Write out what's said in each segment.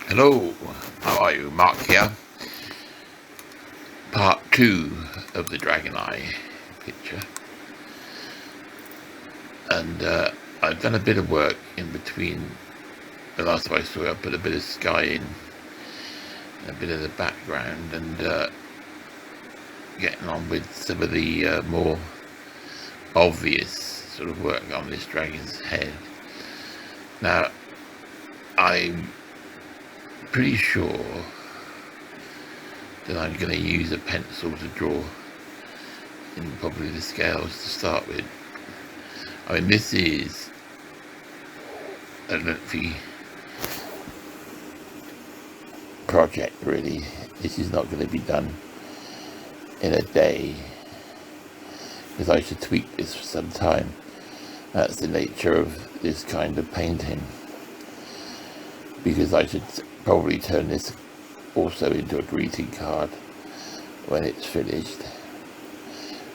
Hello, how are you? Mark here. Part 2 of the Dragon Eye picture. And I've done a bit of work in between. The last time I saw it, I put a bit of sky in, a bit of the background, and getting on with some of the more obvious sort of work on this dragon's head. Now, I'm pretty sure that I'm going to use a pencil to draw in probably the scales to start with. I mean, this is a lengthy project, really. This is not going to be done in a day, because I should tweak this for some time. That's the nature of this kind of painting, because I should probably turn this also into a greeting card when it's finished.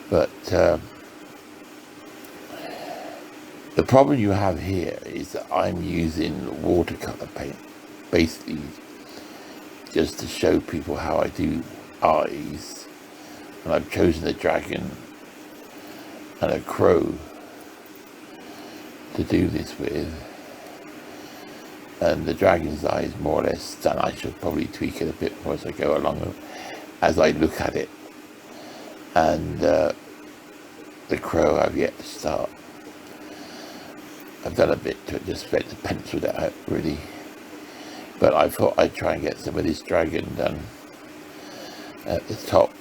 But the problem you have here is that I'm using watercolor paint, basically just to show people how I do eyes. And I've chosen a dragon and a crow to do this with. And the dragon's eye is more or less done. I should probably tweak it a bit more as I go along, as I look at it. And the crow I've yet to start. I've done a bit to it, just went to pencil it out really. But I thought I'd try and get some of this dragon done at the top.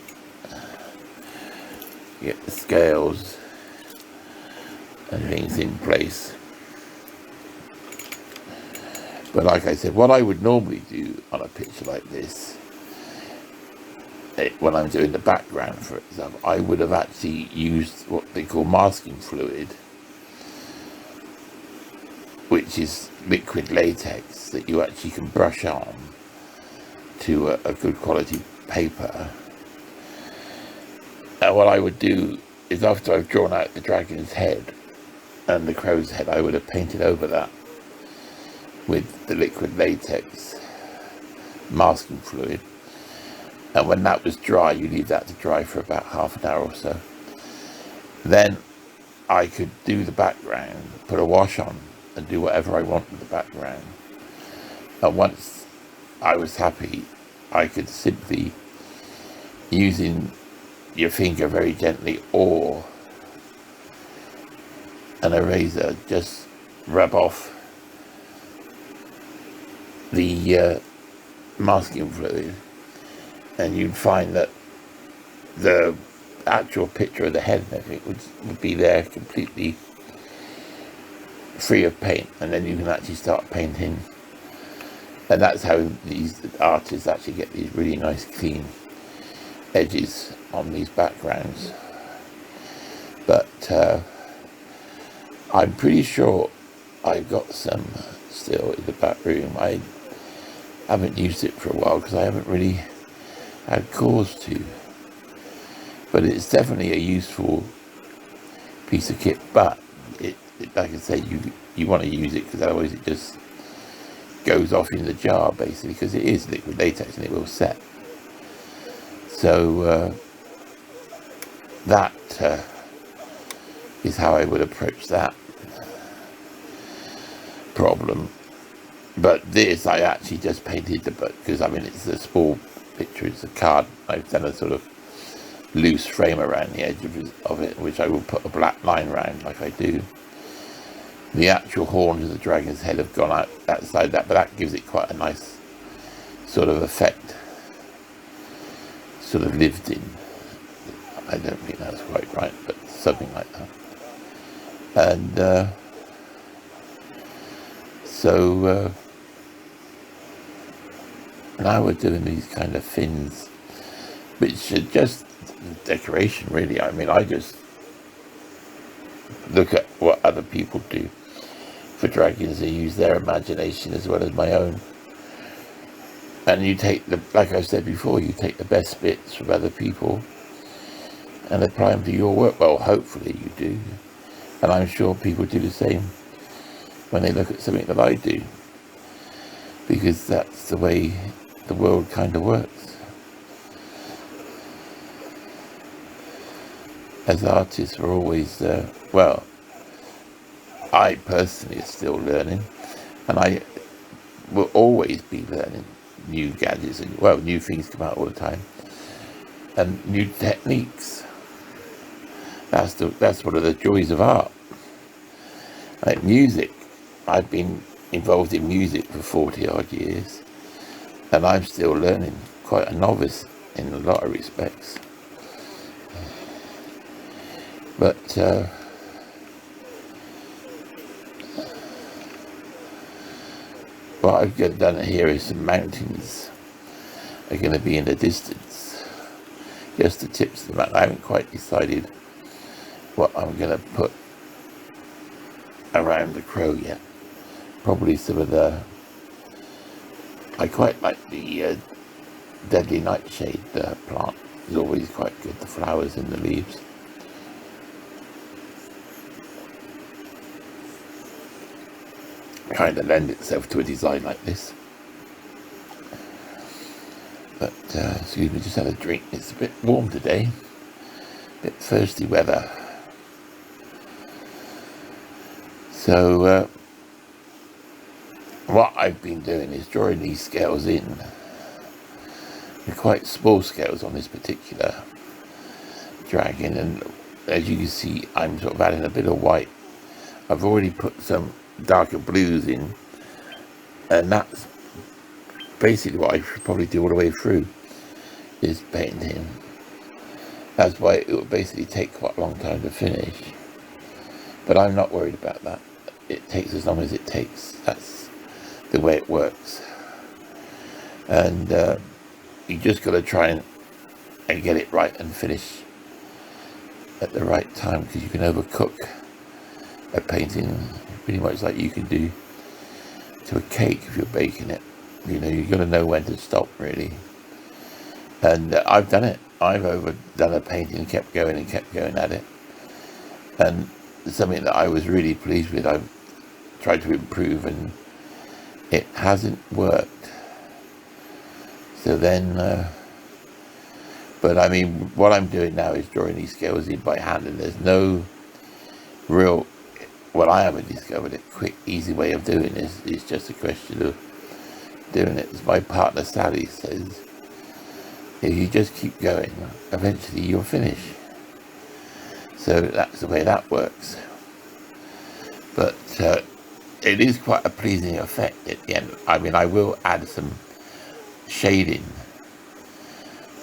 Get the scales and things in place. But like I said, what I would normally do on a picture like this, when I'm doing the background, for example, I would have actually used what they call masking fluid, which is liquid latex that you actually can brush on to a good quality paper. And what I would do is, after I've drawn out the dragon's head and the crow's head, I would have painted over that with the liquid latex masking fluid. And when that was dry, you leave that to dry for about half an hour or so. Then I could do the background, put a wash on, and do whatever I want with the background. And once I was happy, I could simply, using your finger very gently or an eraser, just rub off the masking fluid, and you'd find that the actual picture of the head and everything would be there completely free of paint, and then you can actually start painting. And that's how these artists actually get these really nice clean edges on these backgrounds. But I'm pretty sure I've got some still in the back room. I haven't used it for a while because I haven't really had cause to. But it's definitely a useful piece of kit. But it like I say, you want to use it, because otherwise it just goes off in the jar, basically, because it is liquid latex and it will set. So that is how I would approach that problem. But this, I actually just painted the book, because I mean, it's a small picture, it's a card. I've done a sort of loose frame around the edge of it, which I will put a black line around like I do. The actual horns of the dragon's head have gone out outside that, but that gives it quite a nice sort of effect, sort of lived in. I don't think that's quite right, but something like that. And so now we're doing these kind of fins, which are just decoration, really. I mean, I just look at what other people do for dragons and use their imagination as well as my own. And you take like I said before, you take the best bits from other people and apply them to your work. Well, hopefully you do. And I'm sure people do the same when they look at something that I do. because that's the way the world kind of works. As artists, we're always, well, I personally am still learning, and I will always be learning new gadgets, and well, new things come out all the time, and new techniques. That's one of the joys of art. Like music, I've been involved in music for 40 odd years, and I'm still learning, quite a novice in a lot of respects. But what I've done here is some mountains are going to be in the distance, just the tips of the mountain. I haven't quite decided what I'm going to put around the crow yet. Probably some of the, I quite like the deadly nightshade plant. It's always quite good, the flowers and the leaves. Kind of lend itself to a design like this. But excuse me, just had a drink. It's a bit warm today, a bit thirsty weather. So what I've been doing is drawing these scales in. They're quite small scales on this particular dragon, and as you can see, I'm sort of adding a bit of white. I've already put some darker blues in, and that's basically what I should probably do all the way through, is painting. That's why it will basically take quite a long time to finish, but I'm not worried about that. It takes as long as it takes. That's the way it works, and you just got to try and get it right and finish at the right time, because you can overcook a painting pretty much like you can do to a cake if you're baking it. You know, you've got to know when to stop, really. And I've done it. I've overdone a painting and kept going at it. And something that I was really pleased with, I've tried to improve, and it hasn't worked. So then, but I mean, what I'm doing now is drawing these scales in by hand, and there's no real, well, I haven't discovered a quick, easy way of doing this. It's just a question of doing it. As my partner Sally says, if you just keep going, eventually you'll finish. So that's the way that works. But it is quite a pleasing effect at the end. I mean, I will add some shading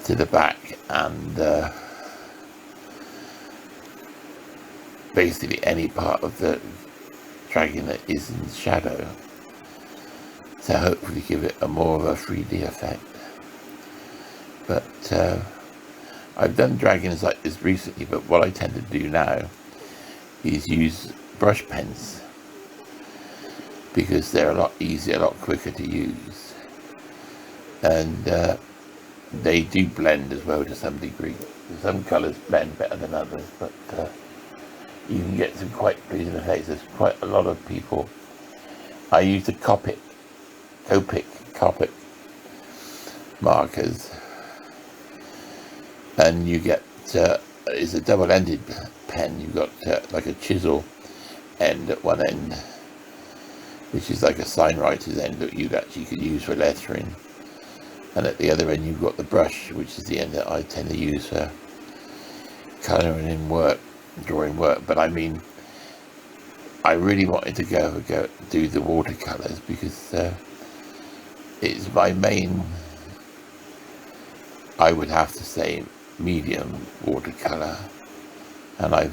to the back, and basically any part of the dragon that is in shadow, to hopefully give it a more of a 3D effect. But I've done dragons like this recently, but what I tend to do now is use brush pens, because they're a lot easier, a lot quicker to use, and they do blend as well to some degree. Some colours blend better than others, but you can get some quite pleasing effects. There's quite a lot of people. I use the Copic markers, and you get it's a double-ended pen. You've got like a chisel end at one end, which is like a signwriter's end that you actually could use for lettering, and at the other end you've got the brush, which is the end that I tend to use for colouring in work, drawing work. But I mean, I really wanted to go do the watercolours, because it's my main, I would have to say, medium watercolour, and I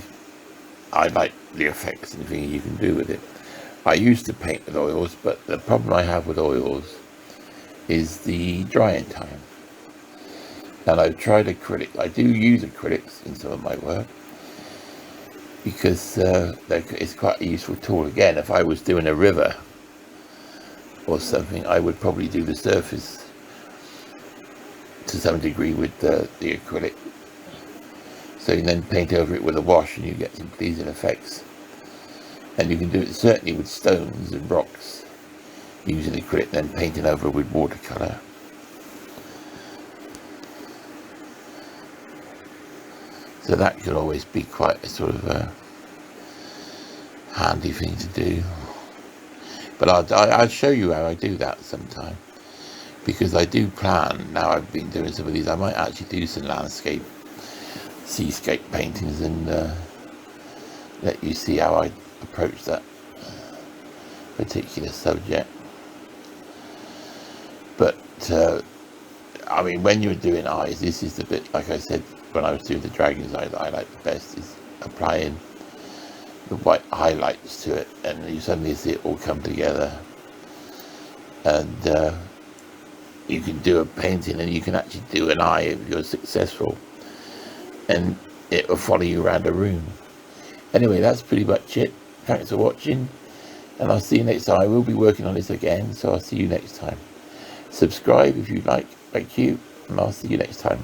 like the effects and things you can do with it. I used to paint with oils, but the problem I have with oils is the drying time. And I've tried acrylic. I do use acrylics in some of my work, because it's quite a useful tool. Again, if I was doing a river or something, I would probably do the surface to some degree with the acrylic. So you then paint over it with a wash, and you get some pleasing effects. And you can do it certainly with stones and rocks using acrylic, then painting over with watercolour. So that could always be quite a sort of a handy thing to do. But I'll show you how I do that sometime, because I do plan, now I've been doing some of these, I might actually do some landscape, seascape paintings and let you see how I approach that particular subject. But I mean, when you're doing eyes, this is the bit, like I said, when I was doing the dragon's eye, that I like the best is applying the white highlights to it, and you suddenly see it all come together. And you can do a painting, and you can actually do an eye if you're successful, and it will follow you around a room. Anyway, that's pretty much it. Thanks for watching, and I'll see you next time. I will be working on this again, so I'll see you next time. Subscribe if you like. Thank you, and I'll see you next time.